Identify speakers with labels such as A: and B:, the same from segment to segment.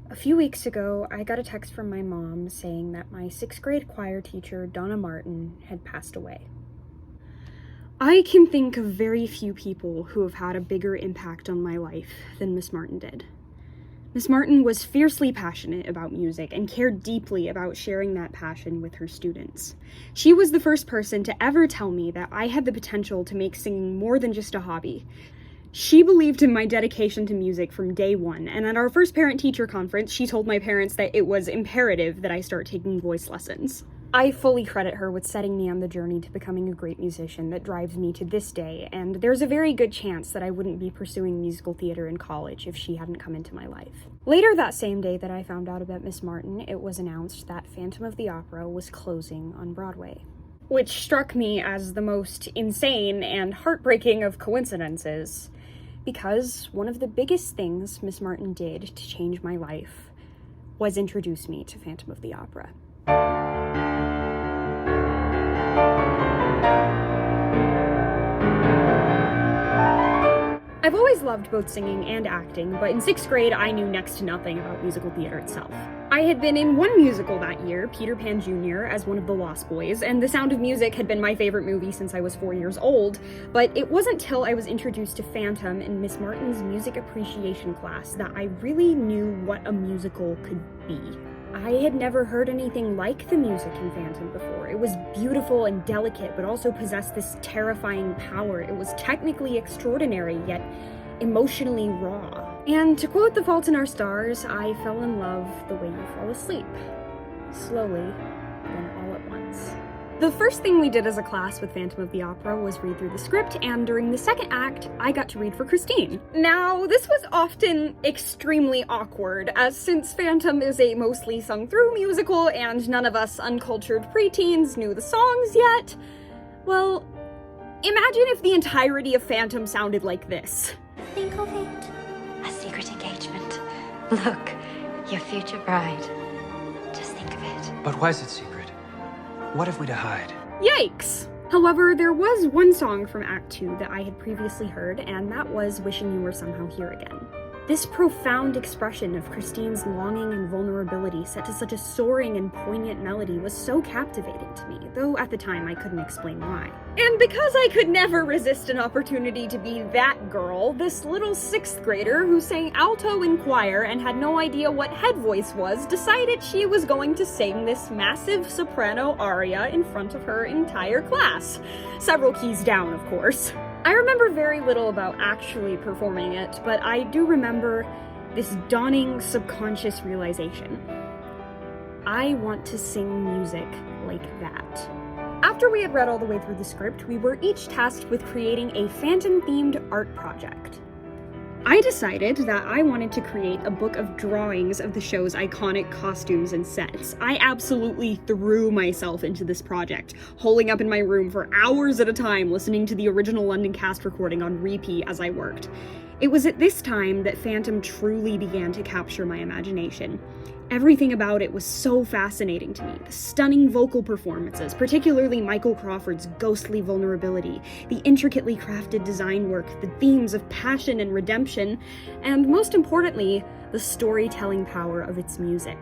A: A few weeks ago, I got a text from my mom saying that my 6th grade choir teacher, Donna Martin, had passed away. I can think of very few people who have had a bigger impact on my life than Miss Martin did. Miss Martin was fiercely passionate about music and cared deeply about sharing that passion with her students. She was the first person to ever tell me that I had the potential to make singing more than just a hobby. She believed in my dedication to music from day one, and at our first parent-teacher conference, she told my parents that it was imperative that I start taking voice lessons. I fully credit her with setting me on the journey to becoming a great musician that drives me to this day, and there's a very good chance that I wouldn't be pursuing musical theater in college if she hadn't come into my life. Later that same day that I found out about Miss Martin, it was announced that Phantom of the Opera was closing on Broadway, which struck me as the most insane and heartbreaking of coincidences, because one of the biggest things Miss Martin did to change my life was introduce me to Phantom of the Opera. I've always loved both singing and acting, but in 6th grade I knew next to nothing about musical theater itself. I had been in one musical that year, Peter Pan Jr., as one of the Lost Boys, and The Sound of Music had been my favorite movie since I was 4 years old, but it wasn't till I was introduced to Phantom in Miss Martin's music appreciation class that I really knew what a musical could be. I had never heard anything like the music in Phantom before. It was beautiful and delicate, but also possessed this terrifying power. It was technically extraordinary, yet emotionally raw. And to quote The Fault in Our Stars, I fell in love the way you fall asleep. Slowly, then all at once. The first thing we did as a class with Phantom of the Opera was read through the script, and during the second act, I got to read for Christine. Now, this was often extremely awkward, as since Phantom is a mostly sung-through musical and none of us uncultured preteens knew the songs yet, well, imagine if the entirety of Phantom sounded like this.
B: Think of it. A secret engagement. Look, your future bride. Just think of it.
C: But why is it secret? What have we to hide?
A: Yikes! However, there was one song from Act 2 that I had previously heard, and that was Wishing You Were Somehow Here Again. This profound expression of Christine's longing and vulnerability set to such a soaring and poignant melody was so captivating to me, though at the time I couldn't explain why. And because I could never resist an opportunity to be that girl, this little 6th grader who sang alto in choir and had no idea what head voice was decided she was going to sing this massive soprano aria in front of her entire class. Several keys down, of course. I remember very little about actually performing it, but I do remember this dawning subconscious realization. I want to sing music like that. After we had read all the way through the script, we were each tasked with creating a Phantom-themed art project. I decided that I wanted to create a book of drawings of the show's iconic costumes and sets. I absolutely threw myself into this project, holing up in my room for hours at a time listening to the original London cast recording on repeat as I worked. It was at this time that Phantom truly began to capture my imagination. Everything about it was so fascinating to me. The stunning vocal performances, particularly Michael Crawford's ghostly vulnerability, the intricately crafted design work, the themes of passion and redemption, and most importantly, the storytelling power of its music.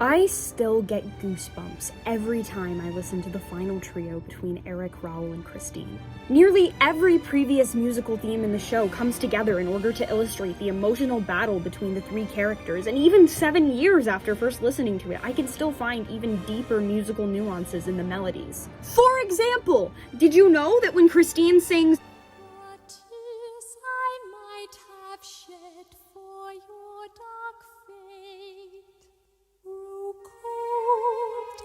A: I still get goosebumps every time I listen to the final trio between Eric, Raoul, and Christine. Nearly every previous musical theme in the show comes together in order to illustrate the emotional battle between the three characters, and even 7 years after first listening to it, I can still find even deeper musical nuances in the melodies. For example, did you know that when Christine sings
D: "What tears I might have shed for your dark fate grew cold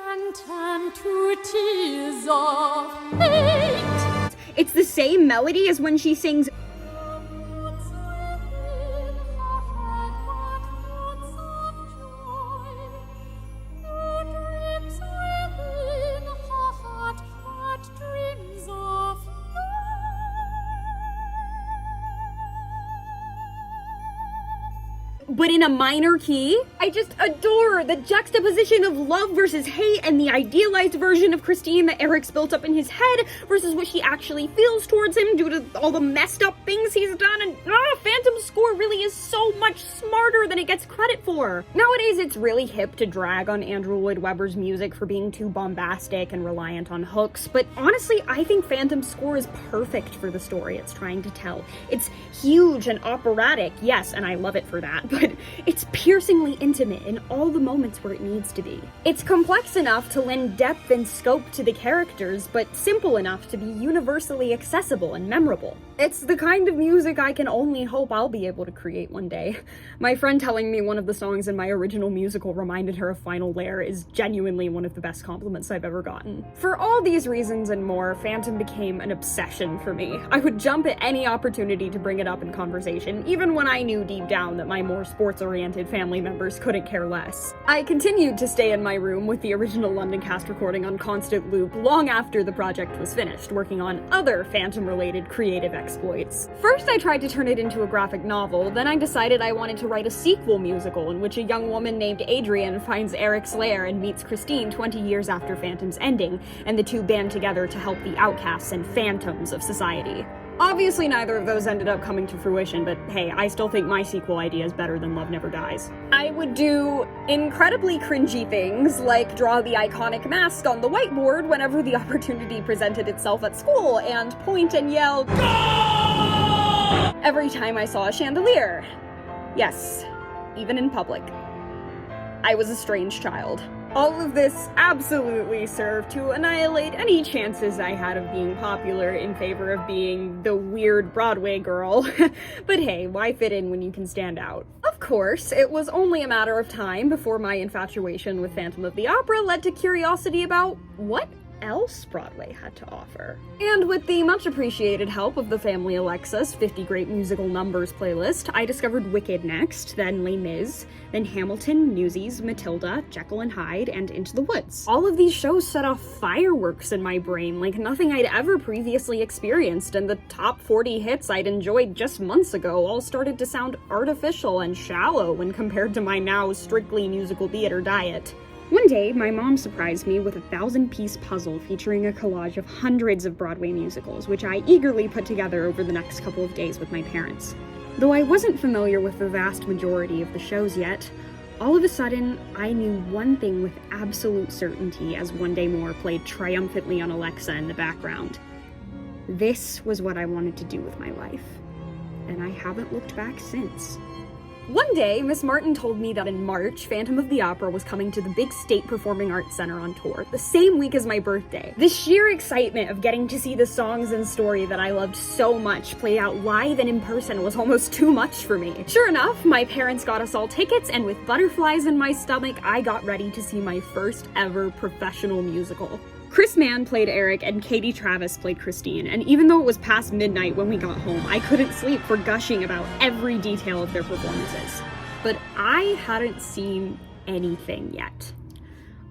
D: and turned to tears of hate."
A: It's the same melody as when she sings
D: Woods within her head what thoughts of joy, no dreams within her heart what dreams of
A: but in a minor key. I just adore the juxtaposition of love versus hate and the idealized version of Christine that Eric's built up in his head versus what she actually feels towards him due to all the messed up things he's done. And Phantom's score really is so much smarter harder than it gets credit for. Nowadays, it's really hip to drag on Andrew Lloyd Webber's music for being too bombastic and reliant on hooks, but honestly, I think Phantom's score is perfect for the story it's trying to tell. It's huge and operatic, yes, and I love it for that, but it's piercingly intimate in all the moments where it needs to be. It's complex enough to lend depth and scope to the characters, but simple enough to be universally accessible and memorable. It's the kind of music I can only hope I'll be able to create one day. My friend telling me one of the songs in my original musical reminded her of Final Lair is genuinely one of the best compliments I've ever gotten. For all these reasons and more, Phantom became an obsession for me. I would jump at any opportunity to bring it up in conversation, even when I knew deep down that my more sports-oriented family members couldn't care less. I continued to stay in my room with the original London cast recording on constant loop long after the project was finished, working on other Phantom-related creative exploits. First, I tried to turn it into a graphic novel, then I decided I wanted to write a sequel musical in which a young woman named Adrian finds Eric's lair and meets Christine 20 years after Phantom's ending, and the two band together to help the outcasts and phantoms of society. Obviously, neither of those ended up coming to fruition, but hey, I still think my sequel idea is better than Love Never Dies. I would do incredibly cringy things, like draw the iconic mask on the whiteboard whenever the opportunity presented itself at school, and point and yell, "Go!" every time I saw a chandelier. Yes, even in public. I was a strange child. All of this absolutely served to annihilate any chances I had of being popular in favor of being the weird Broadway girl. But hey, why fit in when you can stand out? Of course, it was only a matter of time before my infatuation with Phantom of the Opera led to curiosity about what else Broadway had to offer. And with the much appreciated help of the family Alexa's 50 Great Musical Numbers playlist, I discovered Wicked next, then Les Mis, then Hamilton, Newsies, Matilda, Jekyll and Hyde, and Into the Woods. All of these shows set off fireworks in my brain like nothing I'd ever previously experienced, and the top 40 hits I'd enjoyed just months ago all started to sound artificial and shallow when compared to my now strictly musical theater diet. One day, my mom surprised me with a 1,000-piece puzzle featuring a collage of hundreds of Broadway musicals, which I eagerly put together over the next couple of days with my parents. Though I wasn't familiar with the vast majority of the shows yet, all of a sudden, I knew one thing with absolute certainty as One Day More played triumphantly on Alexa in the background. This was what I wanted to do with my life, and I haven't looked back since. One day, Miss Martin told me that in March, Phantom of the Opera was coming to the big State Performing Arts Center on tour, the same week as my birthday. The sheer excitement of getting to see the songs and story that I loved so much played out live and in person was almost too much for me. Sure enough, my parents got us all tickets, and with butterflies in my stomach, I got ready to see my first ever professional musical. Chris Mann played Eric and Katie Travis played Christine, and even though it was past midnight when we got home, I couldn't sleep for gushing about every detail of their performances. But I hadn't seen anything yet.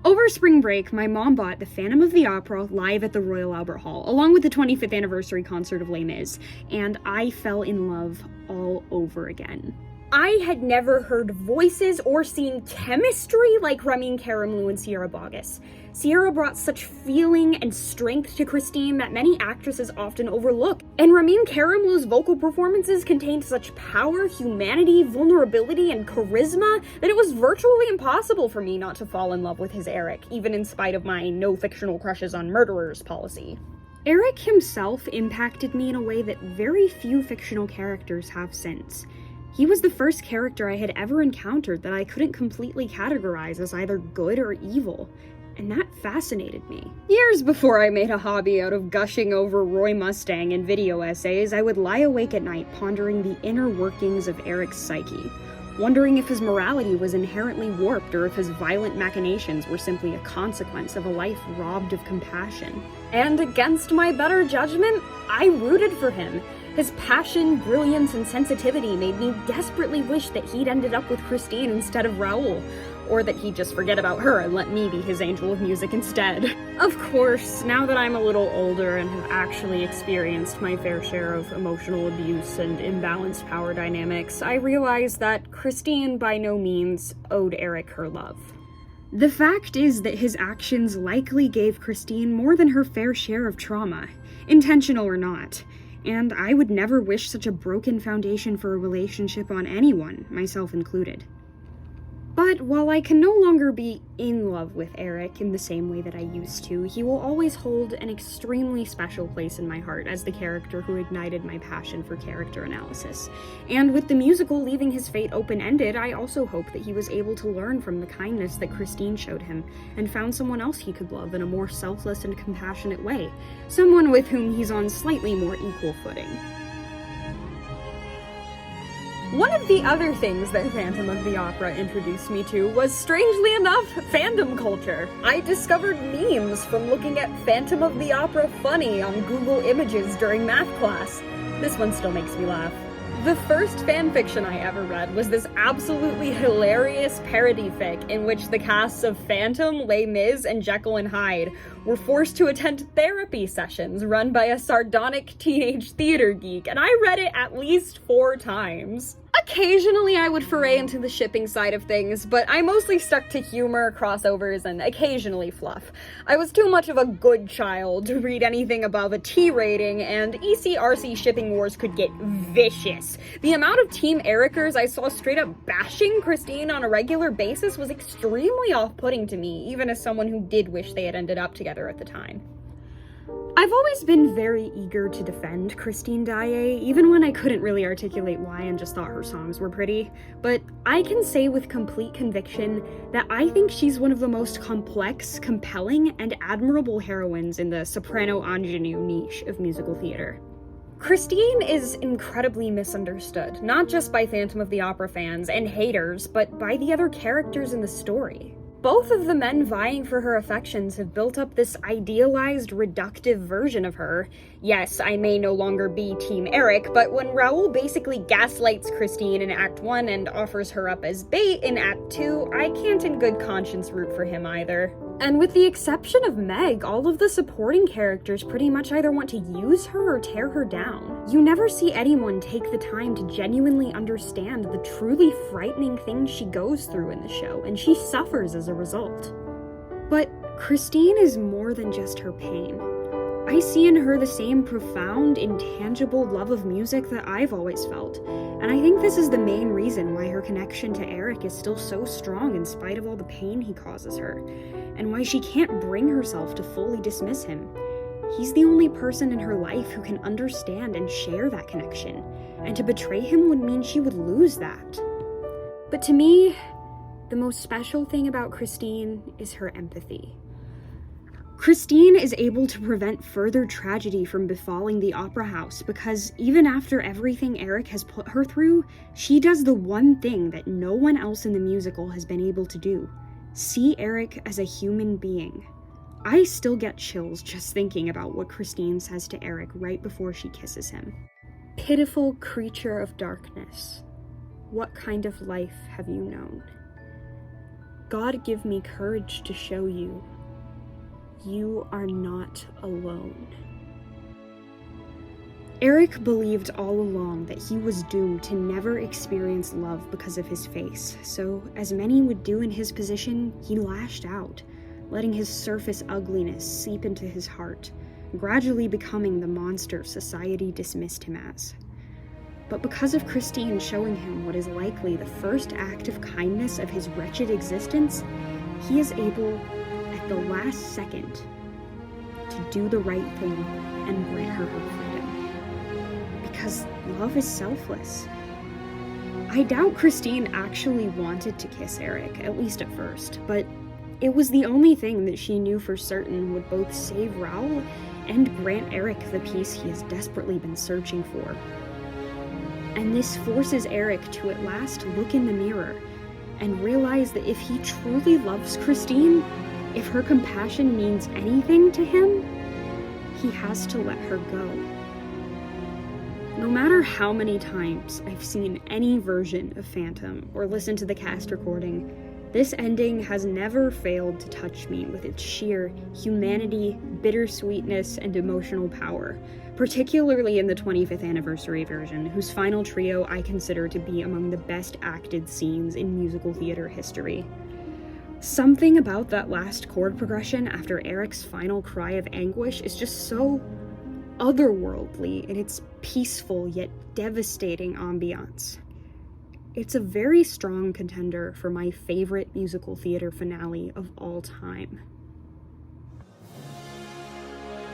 A: Over spring break, my mom bought The Phantom of the Opera live at the Royal Albert Hall, along with the 25th anniversary concert of Les Mis, and I fell in love all over again. I had never heard voices or seen chemistry like Ramin Karimloo and Sierra Boggess. Sierra brought such feeling and strength to Christine that many actresses often overlook, and Ramin Karimloo's vocal performances contained such power, humanity, vulnerability, and charisma that it was virtually impossible for me not to fall in love with his Eric, even in spite of my no fictional crushes on murderers policy. Eric himself impacted me in a way that very few fictional characters have since. He was the first character I had ever encountered that I couldn't completely categorize as either good or evil, and that fascinated me. Years before I made a hobby out of gushing over Roy Mustang in video essays, I would lie awake at night pondering the inner workings of Eric's psyche, wondering if his morality was inherently warped or if his violent machinations were simply a consequence of a life robbed of compassion. And against my better judgment, I rooted for him. His passion, brilliance, and sensitivity made me desperately wish that he'd ended up with Christine instead of Raoul, or that he'd just forget about her and let me be his angel of music instead. Of course, now that I'm a little older and have actually experienced my fair share of emotional abuse and imbalanced power dynamics, I realize that Christine by no means owed Eric her love. The fact is that his actions likely gave Christine more than her fair share of trauma, intentional or not. and I would never wish such a broken foundation for a relationship on anyone, myself included. But while I can no longer be in love with Eric in the same way that I used to, he will always hold an extremely special place in my heart as the character who ignited my passion for character analysis. And with the musical leaving his fate open-ended, I also hope that he was able to learn from the kindness that Christine showed him, and found someone else he could love in a more selfless and compassionate way, someone with whom he's on slightly more equal footing. One of the other things that Phantom of the Opera introduced me to was, strangely enough, fandom culture. I discovered memes from looking at Phantom of the Opera funny on Google Images during math class. This one still makes me laugh. The first fanfiction I ever read was this absolutely hilarious parody fic in which the casts of Phantom, Les Mis, and Jekyll and Hyde were forced to attend therapy sessions run by a sardonic teenage theater geek, and I read it at least 4 times. Occasionally I would foray into the shipping side of things, but I mostly stuck to humor, crossovers, and occasionally fluff. I was too much of a good child to read anything above a T rating, and EC-RC shipping wars could get vicious. The amount of Team Ericers I saw straight up bashing Christine on a regular basis was extremely off-putting to me, even as someone who did wish they had ended up together at the time. I've always been very eager to defend Christine Daae, even when I couldn't really articulate why and just thought her songs were pretty, but I can say with complete conviction that I think she's one of the most complex, compelling, and admirable heroines in the soprano ingenue niche of musical theater. Christine is incredibly misunderstood, not just by Phantom of the Opera fans and haters, but by the other characters in the story. Both of the men vying for her affections have built up this idealized, reductive version of her. Yes, I may no longer be Team Eric, but when Raoul basically gaslights Christine in Act 1 and offers her up as bait in Act 2, I can't in good conscience root for him either. And with the exception of Meg, all of the supporting characters pretty much either want to use her or tear her down. You never see anyone take the time to genuinely understand the truly frightening things she goes through in the show, and she suffers as a result. But Christine is more than just her pain. I see in her the same profound, intangible love of music that I've always felt, and I think this is the main reason why her connection to Eric is still so strong in spite of all the pain he causes her, and why she can't bring herself to fully dismiss him. He's the only person in her life who can understand and share that connection, and to betray him would mean she would lose that. But to me, the most special thing about Christine is her empathy. Christine is able to prevent further tragedy from befalling the opera house because even after everything Eric has put her through, she does the one thing that no one else in the musical has been able to do: see Eric as a human being. I still get chills just thinking about what Christine says to Eric right before she kisses him. Pitiful creature of darkness, what kind of life have you known? God give me courage to show you. You are not alone. Eric believed all along that he was doomed to never experience love because of his face, so as many would do in his position, he lashed out, letting his surface ugliness seep into his heart, gradually becoming the monster society dismissed him as. But because of Christine showing him what is likely the first act of kindness of his wretched existence, he is able, at the last second, to do the right thing and grant her her freedom. Because love is selfless. I doubt Christine actually wanted to kiss Eric, at least at first, but it was the only thing that she knew for certain would both save Raoul and grant Eric the peace he has desperately been searching for. And this forces Eric to at last look in the mirror and realize that if he truly loves Christine, if her compassion means anything to him, he has to let her go. No matter how many times I've seen any version of Phantom or listened to the cast recording, this ending has never failed to touch me with its sheer humanity, bittersweetness, and emotional power, particularly in the 25th anniversary version, whose final trio I consider to be among the best acted scenes in musical theater history. Something about that last chord progression after Eric's final cry of anguish is just so otherworldly in its peaceful yet devastating ambiance. It's a very strong contender for my favorite musical theater finale of all time.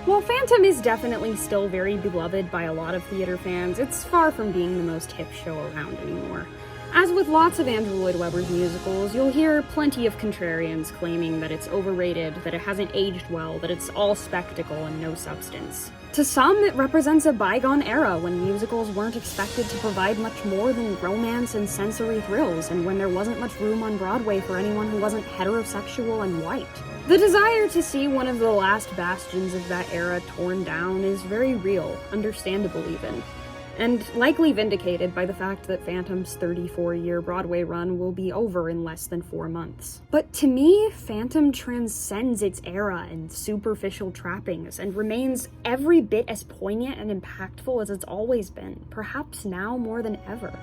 A: While Phantom is definitely still very beloved by a lot of theater fans, it's far from being the most hip show around anymore. As with lots of Andrew Lloyd Webber's musicals, you'll hear plenty of contrarians claiming that it's overrated, that it hasn't aged well, that it's all spectacle and no substance. To some, it represents a bygone era when musicals weren't expected to provide much more than romance and sensory thrills, and when there wasn't much room on Broadway for anyone who wasn't heterosexual and white. The desire to see one of the last bastions of that era torn down is very real, understandable even, and likely vindicated by the fact that Phantom's 34-year Broadway run will be over in less than 4 months. But to me, Phantom transcends its era and superficial trappings and remains every bit as poignant and impactful as it's always been, perhaps now more than ever.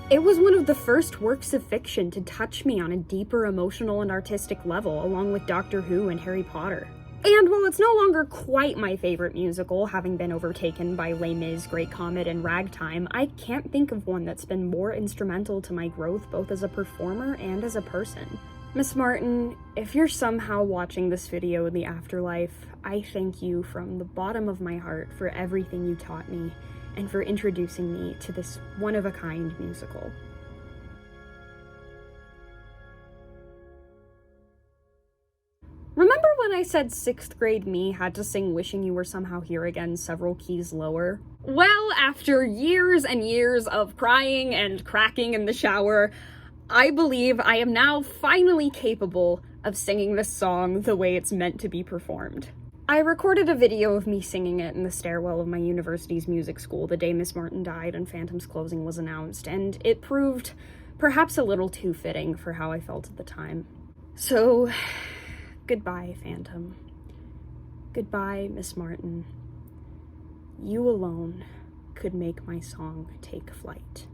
A: It was one of the first works of fiction to touch me on a deeper emotional and artistic level, along with Doctor Who and Harry Potter. And while it's no longer quite my favorite musical, having been overtaken by Les Mis, Great Comet, and Ragtime, I can't think of one that's been more instrumental to my growth both as a performer and as a person. Miss Martin, if you're somehow watching this video in the afterlife, I thank you from the bottom of my heart for everything you taught me and for introducing me to this one-of-a-kind musical. Remember when I said 6th grade me had to sing Wishing You Were Somehow Here Again several keys lower? Well, after years and years of crying and cracking in the shower, I believe I am now finally capable of singing this song the way it's meant to be performed. I recorded a video of me singing it in the stairwell of my university's music school the day Miss Martin died and Phantom's closing was announced, and it proved perhaps a little too fitting for how I felt at the time. So, goodbye, Phantom. Goodbye, Miss Martin. You alone could make my song take flight.